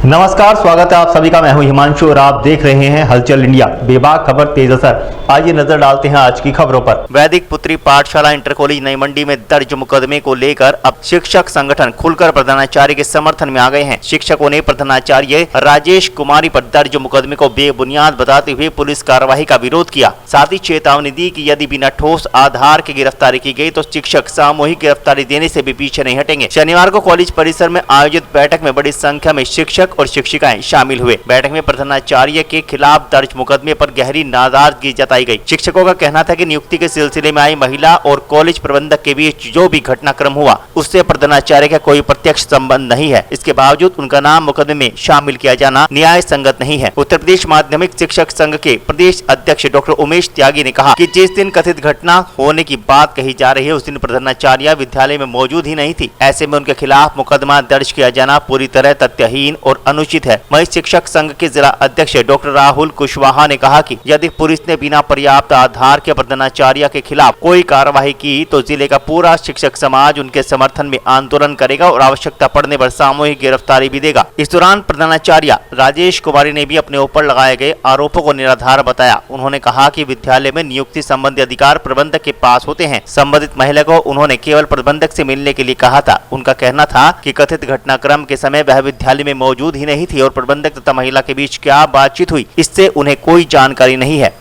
नमस्कार, स्वागत है आप सभी का। मैं हूं हिमांशु और आप देख रहे हैं हलचल इंडिया। बेबाक खबर तेज असर। आइए नजर डालते हैं आज की खबरों पर। वैदिक पुत्री पाठशाला इंटर कॉलेज नई मंडी में दर्ज मुकदमे को लेकर अब शिक्षक संगठन खुलकर प्रधानाचार्य के समर्थन में आ गए हैं। शिक्षकों ने प्रधानाचार्य राजेश कुमारी पर दर्ज मुकदमे को बेबुनियाद बताते हुए पुलिस कार्रवाई का विरोध किया। साथ ही चेतावनी दी कि यदि बिना ठोस आधार की गिरफ्तारी की गई तो शिक्षक सामूहिक गिरफ्तारी देने से भी पीछे नहीं हटेंगे। शनिवार को कॉलेज परिसर में आयोजित बैठक में बड़ी संख्या में शिक्षक और शिक्षिकाएं शामिल हुए। बैठक में प्रधानाचार्य के खिलाफ दर्ज मुकदमे पर गहरी नाराजगी जताई गई। शिक्षकों का कहना था कि नियुक्ति के सिलसिले में आई महिला और कॉलेज प्रबंधक के बीच जो भी घटनाक्रम हुआ उससे प्रधानाचार्य का कोई प्रत्यक्ष संबंध नहीं है। इसके बावजूद उनका नाम मुकदमे में शामिल किया जाना न्याय संगत नहीं है। उत्तर प्रदेश माध्यमिक शिक्षक संघ के प्रदेश अध्यक्ष डॉक्टर उमेश त्यागी ने कहा कि जिस दिन कथित घटना होने की बात कही जा रही है उस दिन प्रधानाचार्य विद्यालय में मौजूद ही नहीं थी। ऐसे में उनके खिलाफ मुकदमा दर्ज किया जाना पूरी तरह तथ्यहीन और अनुचित है। वहीं शिक्षक संघ के जिला अध्यक्ष डॉक्टर राहुल कुशवाहा ने कहा कि यदि पुलिस ने बिना पर्याप्त आधार के प्रधानाचार्य के खिलाफ कोई कार्रवाई की तो जिले का पूरा शिक्षक समाज उनके समर्थन में आंदोलन करेगा और आवश्यकता पड़ने पर सामूहिक गिरफ्तारी भी देगा। इस दौरान प्रधानाचार्य राजेश कुमारी ने भी अपने ऊपर लगाए गए आरोपों को निराधार बताया। उन्होंने कहा कि विद्यालय में नियुक्ति संबंधी अधिकार प्रबंधक के पास होते हैं। संबंधित महिला को उन्होंने केवल प्रबंधक से मिलने के लिए कहा था। उनका कहना था कि कथित घटनाक्रम के समय वह विद्यालय में मौजूद ही नहीं थी और प्रबंधक तथा महिला के बीच क्या बातचीत हुई इससे उन्हें कोई जानकारी नहीं है।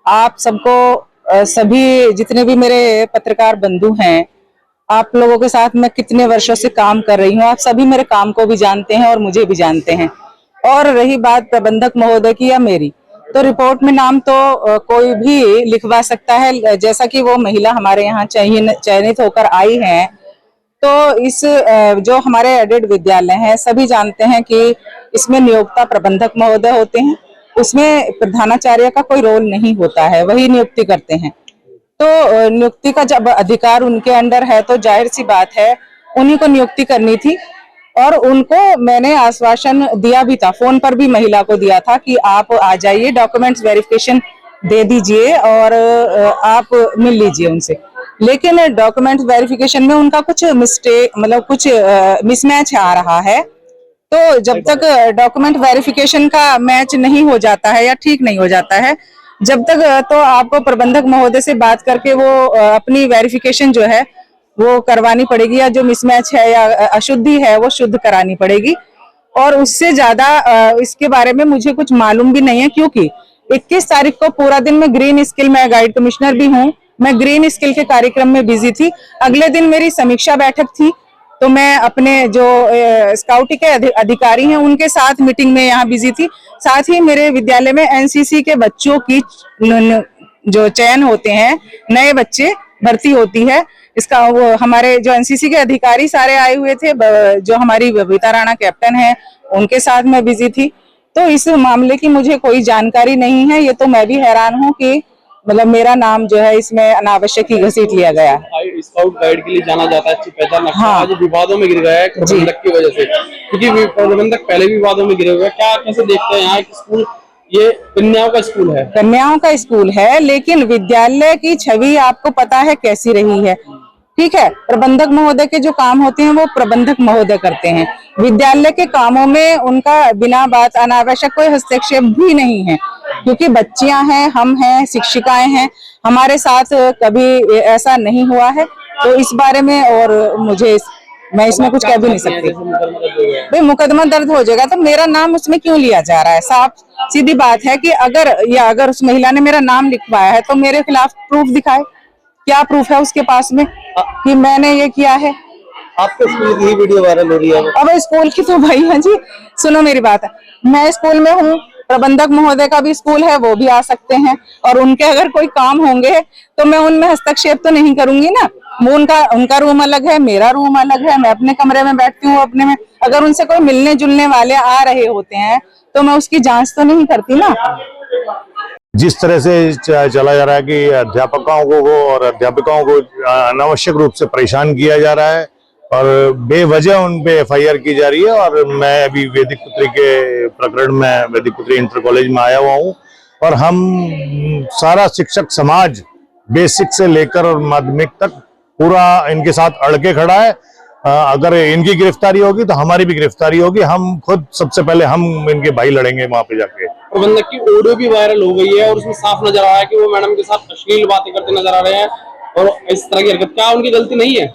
आप सबको सभी जितने भी मेरे पत्रकार बंधु हैं, आप लोगों के साथ मैं कितने वर्षों से काम कर रही हूँ। आप सभी मेरे काम को भी जानते हैं और मुझे भी जानते हैं। और रही बात प्रबंधक महोदय की या मेरी, तो रिपोर्ट में नाम तो कोई भी लिखवा सकता है। जैसा कि वो महिला हमारे यहाँ चयनित होकर आई है, तो इस जो हमारे एडेड विद्यालय हैं सभी जानते हैं कि इसमें नियोक्ता प्रबंधक महोदय होते हैं। उसमें प्रधानाचार्य का कोई रोल नहीं होता है, वही नियुक्ति करते हैं। तो नियुक्ति का जब अधिकार उनके अंडर है तो जाहिर सी बात है उन्हीं को नियुक्ति करनी थी। और उनको मैंने आश्वासन दिया भी था, फोन पर भी महिला को दिया था कि आप आ जाइए, डॉक्यूमेंट्स वेरिफिकेशन दे दीजिए और आप मिल लीजिए उनसे। लेकिन डॉक्यूमेंट वेरिफिकेशन में उनका कुछ मिस्टेक, मतलब कुछ मिसमैच आ रहा है। तो जब तक डॉक्यूमेंट वेरिफिकेशन का मैच नहीं हो जाता है या ठीक नहीं हो जाता है, जब तक तो आपको प्रबंधक महोदय से बात करके वो अपनी वेरिफिकेशन जो है वो करवानी पड़ेगी, या जो मिसमैच है या अशुद्धि है वो शुद्ध करानी पड़ेगी। और उससे ज्यादा इसके बारे में मुझे कुछ मालूम भी नहीं है, क्योंकि 21 तारीख को पूरा दिन मैं ग्रीन स्किल, मैं गाइड कमिश्नर भी हूँ, मैं ग्रीन स्किल के कार्यक्रम में बिजी थी। अगले दिन मेरी समीक्षा बैठक थी, तो मैं अपने जो स्काउटी के अधिकारी हैं उनके साथ मीटिंग में यहाँ बिजी थी। साथ ही मेरे विद्यालय में एनसीसी के बच्चों की जो चयन होते हैं, नए बच्चे भर्ती होती है, इसका वो हमारे जो एनसीसी के अधिकारी सारे आए हुए थे। जो हमारी बबीता राणा कैप्टन है उनके साथ मैं बिजी थी। तो इस मामले की मुझे कोई जानकारी नहीं है। ये तो मैं भी हैरान हूँ कि मतलब मेरा नाम जो है इसमें अनावश्यक ही घसीट लिया गया। स्काउट गाइड के लिए जाना जाता है, अच्छी पहचान रखता है। हाँ। आज विवादों में गिर गया है प्रबंधक की वजह से, क्योंकि प्रबंधक पहले भी विवादों में गिरे हुए हैं। क्या कैसे देखते हैं यहाँ स्कूल, ये कन्याओं का स्कूल है, कन्याओं का स्कूल है, लेकिन विद्यालय की छवि आपको पता है कैसी रही है। ठीक है, प्रबंधक महोदय के जो काम होते हैं वो प्रबंधक महोदय करते हैं। विद्यालय के कामों में उनका बिना बात अनावश्यक कोई हस्तक्षेप भी नहीं है, क्योंकि बच्चियां हैं, हम हैं, शिक्षिकाएं हैं, हमारे साथ कभी ऐसा नहीं हुआ है। तो इस बारे में और मैं इसमें कुछ कह भी नहीं सकती। भाई मुकदमा दर्ज हो जाएगा तो मेरा नाम उसमें क्यों लिया जा रहा है? साफ सीधी बात है कि अगर उस महिला ने मेरा नाम लिखवाया है तो मेरे खिलाफ प्रूफ दिखाए। क्या प्रूफ है उसके पास में कि मैंने ये किया है? आपके स्कूल की वीडियो वायरल हो रही है। अब स्कूल की तो भाई है जी, सुनो मेरी बात, मैं स्कूल में हूँ, प्रबंधक महोदय का भी स्कूल है, वो भी आ सकते हैं। और उनके अगर कोई काम होंगे तो मैं उनमें हस्तक्षेप तो नहीं करूंगी ना। उनका रूम अलग है, मेरा रूम अलग है, मैं अपने कमरे में बैठती हूँ अपने में। अगर उनसे कोई मिलने जुलने वाले आ रहे होते हैं तो मैं उसकी जांच तो नहीं करती ना। जिस तरह से चला जा रहा है कि अध्यापकों को अनावश्यक रूप से परेशान किया जा रहा है और बेवजह उन पे एफआईआर की जा रही है। और मैं अभी वैदिक पुत्री के प्रकरण में वैदिक पुत्री इंटर कॉलेज में आया हुआ हूँ और हम सारा शिक्षक समाज बेसिक से लेकर और माध्यमिक तक पूरा इनके साथ अड़ के खड़ा है। अगर इनकी गिरफ्तारी होगी तो हमारी भी गिरफ्तारी होगी। हम खुद सबसे पहले हम इनके भाई लड़ेंगे वहां पे जाके। प्रबंधक की ऑडियो भी वायरल हो गई है और उसमें साफ नजर आ रहा है कि वो मैडम के साथ अश्लील बातें करते नजर आ रहे हैं और इस तरह की हरकत, क्या उनकी गलती नहीं है?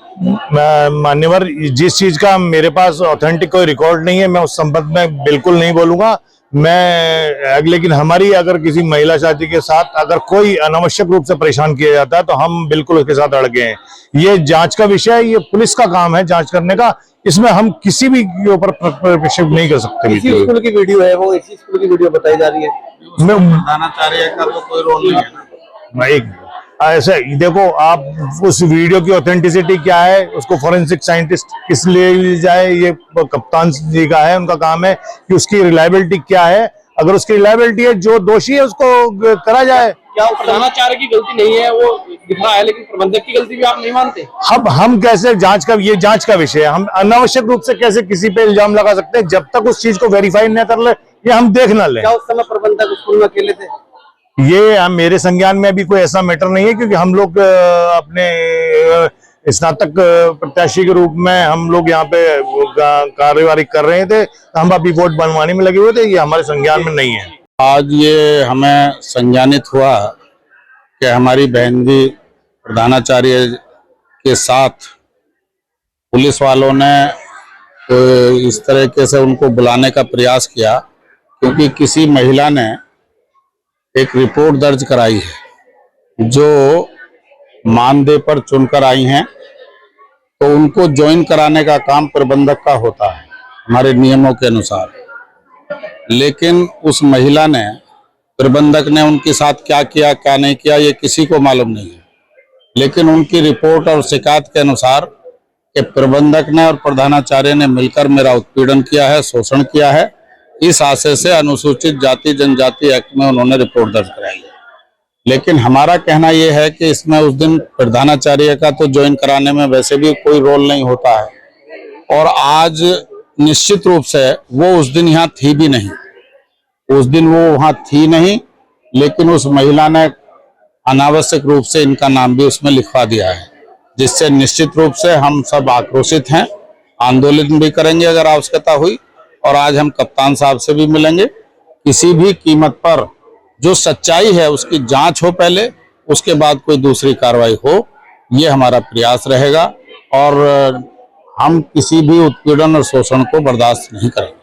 मान्यवर, जिस चीज का मेरे पास ऑथेंटिक कोई रिकॉर्ड नहीं है मैं उस संबंध में बिल्कुल नहीं बोलूंगा लेकिन हमारी अगर किसी महिला साथी के साथ अगर कोई अनावश्यक रूप से परेशान किया जाता है तो हम बिल्कुल उसके साथ अड़ गए हैं। ये जांच का विषय है, ये पुलिस का काम है जांच करने का, इसमें हम किसी भी के ऊपर प्रक्षेप नहीं कर सकते। इसी स्कूल की वीडियो है, वो इसी स्कूल की वीडियो बताई जा रही है। प्रधानाचार्य का तो कोई रोल नहीं है। ऐसा देखो, आप उस वीडियो की ऑथेंटिसिटी क्या है, उसको फॉरेंसिक साइंटिस्ट किस लिए जाए, ये कप्तान जी का है, उनका काम है कि उसकी रिलायबिलिटी क्या है। अगर उसकी रिलायबिलिटी है, जो दोषी है उसको करा जाए। क्या प्रधानाचार्य की गलती नहीं है वो दिख रहा है, लेकिन प्रबंधक की गलती भी आप नहीं मानते? हम कैसे ये जांच का विषय है, हम अनावश्यक रूप से कैसे किसी पे इल्जाम लगा सकते हैं जब तक उस चीज को वेरीफाई न कर ले या हम देख न ले। क्या उस समय प्रबंधक स्कूल में अकेले थे? ये मेरे संज्ञान में अभी कोई ऐसा मैटर नहीं है, क्योंकि हम लोग अपने स्नातक प्रत्याशी के रूप में हम लोग यहाँ पे कार्यवाही कर रहे थे, हम अभी वोट बनवाने में लगे हुए थे, ये हमारे संज्ञान में नहीं है। आज ये हमें संज्ञानित हुआ कि हमारी बहन जी प्रधानाचार्य के साथ पुलिस वालों ने इस तरीके से उनको बुलाने का प्रयास किया, क्योंकि किसी महिला ने एक रिपोर्ट दर्ज कराई है जो मानदेय पर चुनकर आई हैं, तो उनको ज्वाइन कराने का काम प्रबंधक का होता है हमारे नियमों के अनुसार। लेकिन उस महिला ने, प्रबंधक ने उनके साथ क्या किया क्या नहीं किया ये किसी को मालूम नहीं है, लेकिन उनकी रिपोर्ट और शिकायत के अनुसार कि प्रबंधक ने और प्रधानाचार्य ने मिलकर मेरा उत्पीड़न किया है, शोषण किया है, इस आशय से अनुसूचित जाति जनजाति एक्ट में उन्होंने रिपोर्ट दर्ज कराई है। लेकिन हमारा कहना यह है कि इसमें उस दिन प्रधानाचार्य का तो ज्वाइन कराने में वैसे भी कोई रोल नहीं होता है, और आज निश्चित रूप से वो उस दिन यहाँ थी भी नहीं, उस दिन वो वहाँ थी नहीं, लेकिन उस महिला ने अनावश्यक रूप से इनका नाम भी उसमें लिखवा दिया है, जिससे निश्चित रूप से हम सब आक्रोशित हैं, आंदोलन भी करेंगे अगर आवश्यकता हुई, और आज हम कप्तान साहब से भी मिलेंगे। किसी भी कीमत पर जो सच्चाई है उसकी जांच हो पहले, उसके बाद कोई दूसरी कार्रवाई हो, ये हमारा प्रयास रहेगा, और हम किसी भी उत्पीड़न और शोषण को बर्दाश्त नहीं करेंगे।